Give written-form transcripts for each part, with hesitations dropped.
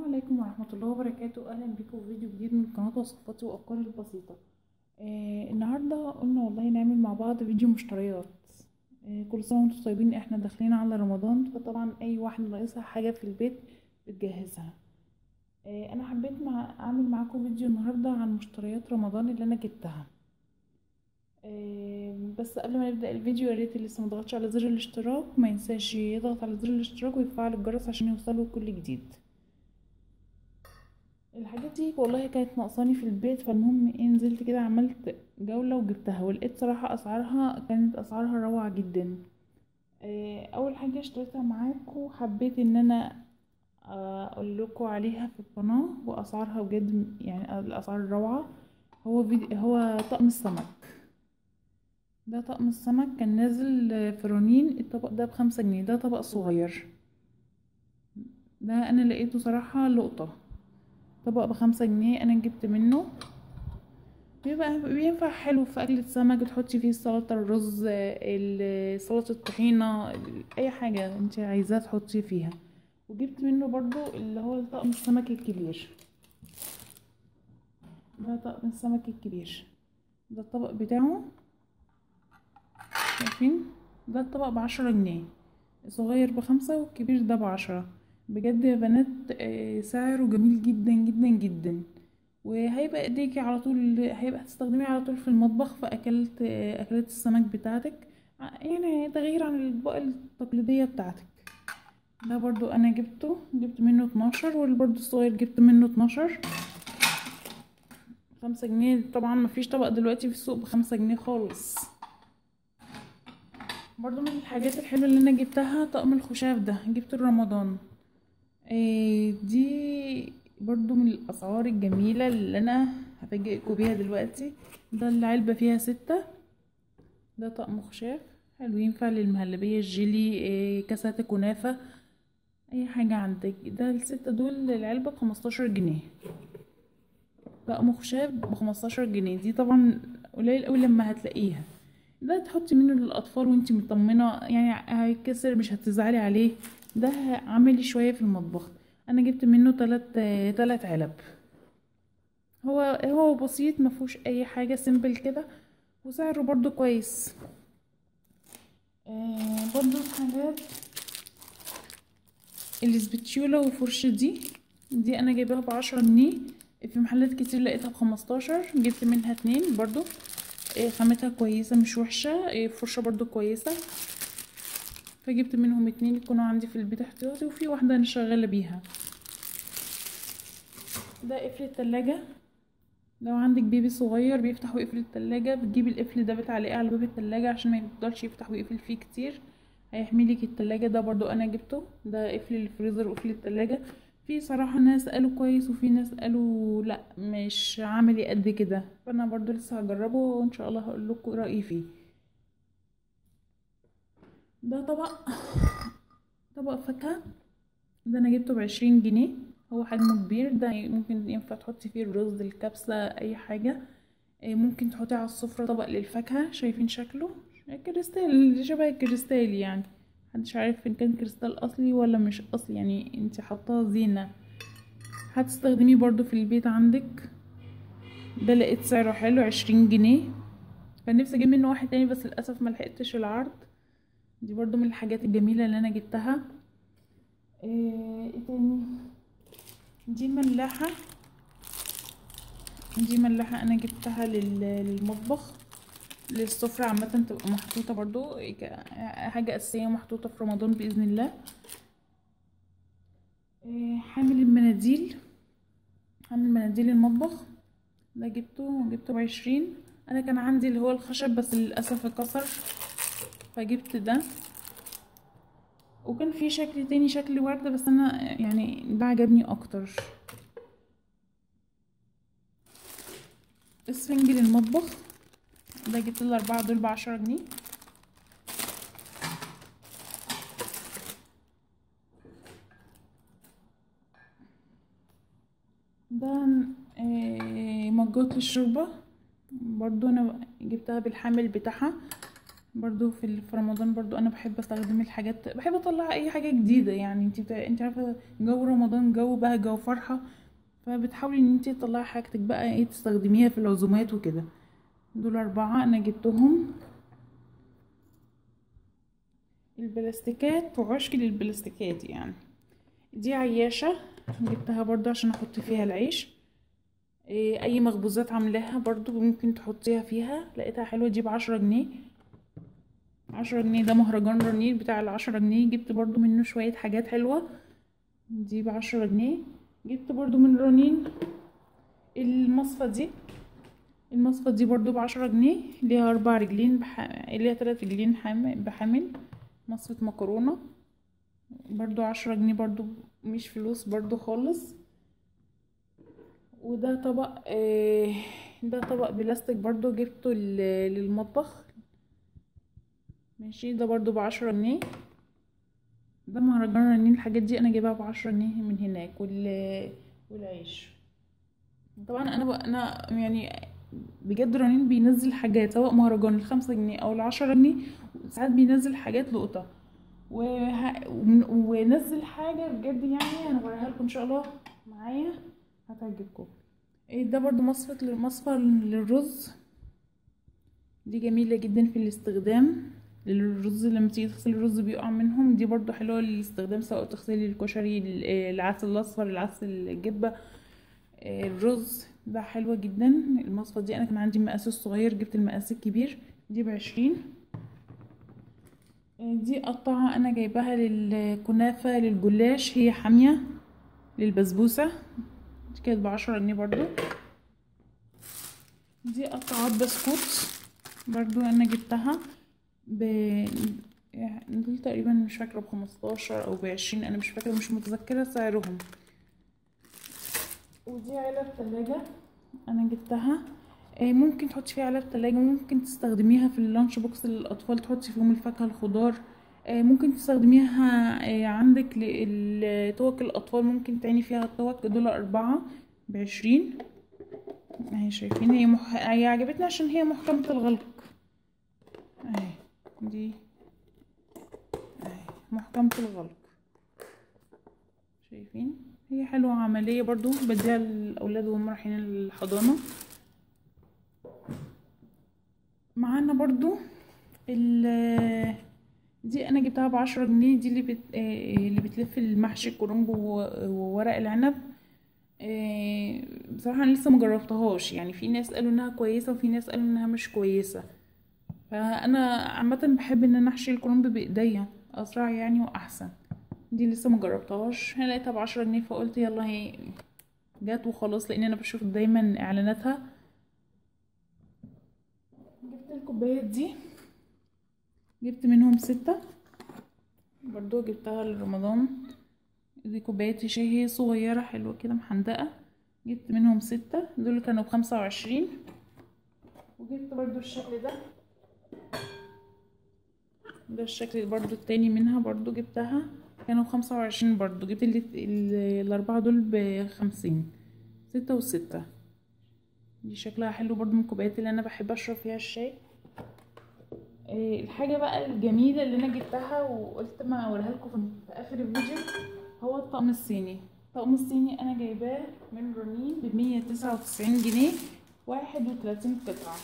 عليكم ورحمة الله وبركاته. أهلا بكم في فيديو جديد من قناة وصفاتي وأفكاري البسيطة. النهاردة قلنا والله نعمل مع بعض فيديو مشتريات. كل سنة وانتم طيبين، احنا داخلين على رمضان، فطبعا أي واحد ناقصها حاجة في البيت بتجهزها. أنا حبيت أعمل معاكم فيديو النهاردة عن مشتريات رمضان اللي أنا جبتها. بس قبل ما نبدأ الفيديو، ياريت اللي لسه مضغطش على زر الاشتراك ما ينساش يضغط على زر الاشتراك ويفعل الجرس عشان يوصله كل جديد. الحاجات دي والله كانت ناقصاني في البيت، فالمهم نزلت كده عملت جولة وجبتها، ولقيت صراحة كانت اسعارها روعة جدا. اول حاجة اشتريتها معاكم، حبيت ان انا اقول لكم عليها في القناة واسعارها بجد، يعني الاسعار روعة. هو طقم السمك. ده طقم السمك كان نازل في رنين، الطبق ده ب5 جنيه، ده طبق صغير. ده انا لقيته صراحة لقطة، طبق ب5 جنيه انا جبت منه. بينفع حلو في أكلة سمك، تحطي فيه السلطة، الرز، سلطة الطحينة، أي حاجة انت عايزاه تحطي فيها. وجبت منه برضو اللي هو طقم السمك الكبير. ده طقم السمك الكبير، ده الطبق بتاعه، شايفين؟ ده الطبق ب10 جنيه، الصغير ب5 والكبير ده ب10. بجد يا بنات سعره جميل جدا جدا جدا، وهيبقى ايديكي على طول، هيبقى هتستخدميه على طول في المطبخ في اكلات السمك بتاعتك، يعني تغيير عن الاطباق التقليديه بتاعتك. ده برضو انا جبت منه 12، والبرضو الصغير جبت منه 12. 5 جنيه، طبعا مفيش طبق دلوقتي في السوق ب5 جنيه خالص. برضو من الحاجات الحلوه اللي انا جبتها طقم الخشاف ده، جبته رمضان. دي برضو من الاسعار الجميله اللي انا هفاجئكم بيها دلوقتي. ده العلبه فيها 6. ده طقم خشاف حلو، ينفع للمهلبيه، الجيلي، كاسات كنافه، اي حاجه عندك. ده ال6 دول العلبه ب15 جنيه. طقم خشاف ب15 جنيه، دي طبعا قليل قوي لما هتلاقيها. ده تحطي منه للاطفال وانتي مطمنه، يعني هيتكسر مش هتزعلي عليه. ده عملي شويه في المطبخ. انا جبت منه 3 علب. هو بسيط، مفهوش اي حاجه، سيمبل كده، وسعره برضو كويس. برضو الحاجات الاسبتشوله وفرشه دي انا جايباها ب10 جنيه، في محلات كتير لقيتها ب15، جبت منها 2 برضو. خامتها كويسه مش وحشه، فرشه برضو كويسه، فجبت منهم 2 يكونوا عندي في البيت احتياطي، وفي واحده انا شغاله بيها. ده قفل التلاجة، لو عندك بيبي صغير بيفتح ويقفل التلاجة، بتجيبي القفل ده بتعلقيه على باب التلاجة عشان ما يفضلش يفتح ويقفل فيه كتير، هيحميلك التلاجة. ده برضو انا جبته، ده قفل الفريزر وقفل التلاجة. في صراحة ناس قالوا كويس، وفي ناس قالوا لا مش عملي قد كده، فانا برضو لسه هجربه وان شاء الله هقول لكم رأيي فيه. ده طبق فاكهة، ده انا جبته ب20 جنيه، هو حجمه كبير، ده ممكن ينفع تحطي فيه الرز، الكبسة، اي حاجة. ممكن تحطيه على السفرة طبق للفاكهة. شايفين شكله؟ كريستال، شبه الكريستال يعني، محدش عارف ان كان كريستال اصلي ولا مش اصلي، يعني انت حطاه زينة، هتستخدميه برضو في البيت عندك. ده لقيت سعره حلو، 20 جنيه. كان نفسي اجيب منه واحد تاني بس للأسف ملحقتش العرض. دي برضو من الحاجات الجميلة اللي انا جبتها. ايه تاني؟ دي ملاحة. دي ملاحة انا جبتها للمطبخ، للسفرة عامة، تبقى محطوطة برضو حاجة أساسية محطوطة في رمضان بإذن الله. حامل المناديل، حامل مناديل المطبخ، ده جبته ب20. أنا كان عندي اللي هو الخشب بس للأسف اتكسر، فجبت ده. وكان في شكل تاني، شكل وردة، بس أنا يعني ده عجبني أكتر. اسفنج للمطبخ، ده جبت ال4 دول ب10 جنيه. ده مجات للشوربة، برضو انا جبتها بالحامل بتاعها، برضو في رمضان برضو انا بحب استخدم الحاجات، بحب اطلع اي حاجه جديده. يعني انت عارفه جو رمضان جو بقى جو فرحه، فبتحاولي ان انت تطلعي حاجتك بقى ايه تستخدميها في العزومات وكده. دول 4 انا جبتهم. البلاستيكات وعشق للبلاستيكات يعني. دي عياشه جبتها برضو عشان احط فيها العيش. اي مخبوزات عاملاها برضو ممكن تحطيها فيها، لقيتها حلوه. دي ب10 جنيه. 10 جنيه. ده مهرجان رنين بتاع ال10 جنيه، جبت برضو منه شوية حاجات حلوة. دي ب10 جنيه. جبت برضو من رنين المصفى دي. المصفى دي برضو ب10 جنيه، ليها 4 رجلين ليها 3 رجلين بحامل. مصفى مكرونة برضو 10 جنيه، برضو مش فلوس برضو خالص. وده طبق ده طبق بلاستيك برضو جبته للمطبخ. ماشي. ده برضو ب10 جنيه. ده مهرجان رنين. الحاجات دي انا جايبها ب10 جنيه من هناك. والعيش طبعا انا يعني بجد رنين بينزل حاجات، سواء مهرجان ال5 جنيه او ال10 جنيه. ساعات بينزل حاجات لقطة ونزل حاجة بجد يعني هنوريها لكم ان شاء الله معايا هتعجبكم. ده برضو مصفى للرز. دي جميلة جدا في الاستخدام للرز، لما تيجي تغسلي الرز بيقع منهم. دي برضو حلوة للاستخدام، سواء تغسلي الكشري، العسل الاصفر، العسل الجبة، الرز. ده حلوة جدا المصفى دي. انا كان عندي مقاس الصغير، جبت المقاس الكبير. دي ب20. دي قطعة انا جايباها للكنافة للجلاش، هي حامية للبسبوسة. دي كانت ب10 جنيه برضو. دي قطعات بسكوت برضو انا جبتها ب يعني دول تقريبا مش فاكرة ب15 او ب20، انا مش فاكرة، مش متذكرة سعرهم. ودي علب تلاجة انا جبتها. ممكن تحطي فيها علب تلاجة، ممكن تستخدميها في اللانش بوكس للاطفال، تحطي فيهم الفاكهة الخضار. ممكن تستخدميها عندك لتوك الاطفال، ممكن تعيني فيها التوك. دول 4 ب20. اهي شايفين هي عجبتني عشان هي محكمة الغلق. اهي دي اهي محكمة الغلق. شايفين هي حلوة عملية برضو، بديها للأولاد وهم رايحين الحضانة. معانا برضو دي انا جبتها ب10 جنيه. دي اللي بتلف المحشي الكرنب وورق العنب. بصراحة انا لسه مجربتهاش، يعني في ناس قالوا انها كويسة وفي ناس قالوا انها مش كويسة. فانا عامة بحب ان انا احشي الكرنب بايديا، اسرع يعني واحسن. دي لسه مجربتهاش، انا لقيتها ب10 جنيه فقلت يلا هي جات وخلاص، لان انا بشوف دايما اعلاناتها. جبت الكوبايات دي، جبت منهم 6 برضو، جبتها لرمضان. دي كوبايات شاي صغيرة حلوة كده محندقة، جبت منهم 6. دول كانوا ب25. وجبت برضو الشكل ده الشكل برضو التاني منها برضو جبتها، كانوا ب25 برضو. جبت الأربعة دول ب50. 6 و6. دي شكلها حلو برضو من الكوبايات اللي أنا بحب أشرب فيها الشاي. الحاجة بقى الجميلة اللي أنا جبتها وقلت ما أوريها لكم في آخر الفيديو، هو الطقم الصيني. الطقم الصيني أنا جايباه من رنين ب199 جنيه. 31 قطعة،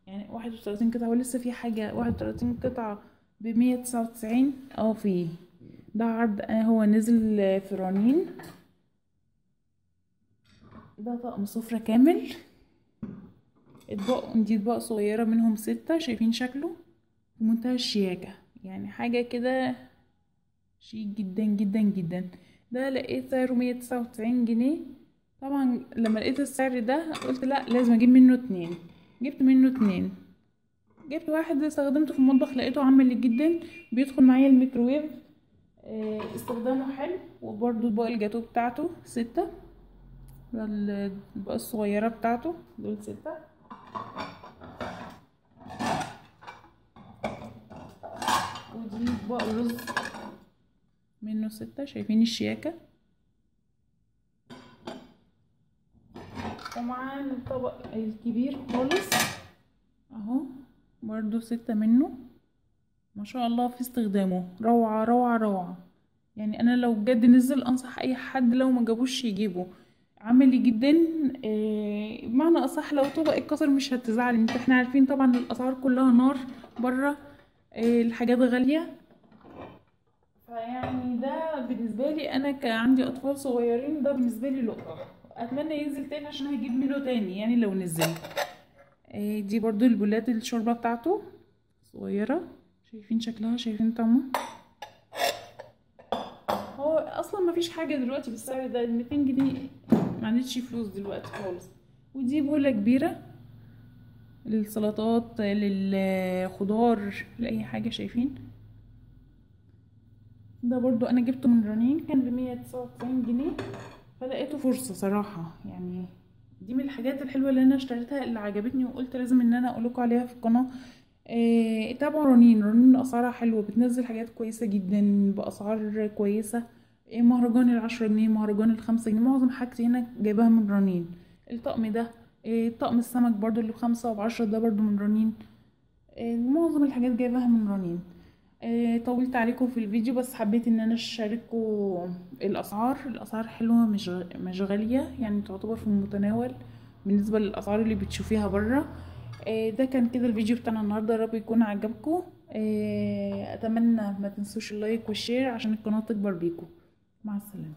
يعني 31 قطعة، ولسه في حاجة 31 قطعة ب199. فيه ده عرض هو نزل في رنين. ده طقم سفرة كامل. دي اطباق صغيرة منهم 6. شايفين شكله بمنتهى الشياكة، يعني حاجة كده شيك جدا جدا جدا. ده لقيت سعره 199 جنيه. طبعا لما لقيت السعر ده قلت لا لازم اجيب منه 2. جبت منه 2. جبت واحد استخدمته في المطبخ لقيته عملي جدا، بيدخل معايا الميكروويف. استخدامه حلو. وبرده اطباق الجاتو بتاعته 6. الاطباق الصغيرة بتاعته دول 6. ودي اطباق رز منه 6. شايفين الشياكة. ومعاه الطبق الكبير خالص اهو، برضو 6 منه، ما شاء الله في استخدامه روعة روعة روعة. يعني انا لو بجد نزل انصح اي حد لو ما جابوش يجيبه، عملي جدا. بمعنى اصح لو طبق اتكسر مش هتزعل، انت احنا عارفين طبعا الاسعار كلها نار بره، الحاجات غالية. فيعني ده بالنسبة لي انا كعندي اطفال صغيرين، ده بالنسبة لي لقطة، اتمنى ينزل تاني عشان هجيب منه تاني يعني لو نزل. دي برضو البولات الشوربة بتاعته صغيرة، شايفين شكلها، شايفين طعمها. هو اصلا ما فيش حاجة دلوقتي بالسعر ده، 200 جنيه ما عنديش فلوس دلوقتي خالص. ودي بولة كبيرة للسلطات للخضار لأي حاجة، شايفين. ده برضو انا جبته من رنين، كان ب199 جنيه، فلقيته فرصة صراحة يعني. دي من الحاجات الحلوة اللي انا اشتريتها اللي عجبتني، وقلت لازم ان انا اقولكوا عليها في القناة. تابعوا رنين اسعارها حلوة، بتنزل حاجات كويسة جدا باسعار كويسة. مهرجان ال10 جنيه، مهرجان ال5 جنيه، معظم حاجتي هنا جايباها من رنين. الطقم ده طقم السمك برضو اللي ب5 وب10 ده برضو من رنين. معظم الحاجات جايباها من رنين. طولت عليكم في الفيديو، بس حبيت ان انا اشارككم الاسعار حلوه، مش غاليه يعني، تعتبر في المتناول بالنسبه للاسعار اللي بتشوفيها بره. ده كان كده الفيديو بتاعنا النهارده، يا رب يكون عجبكم. اتمنى ما تنسوش اللايك والشير عشان القناه تكبر بيكم. مع السلامه.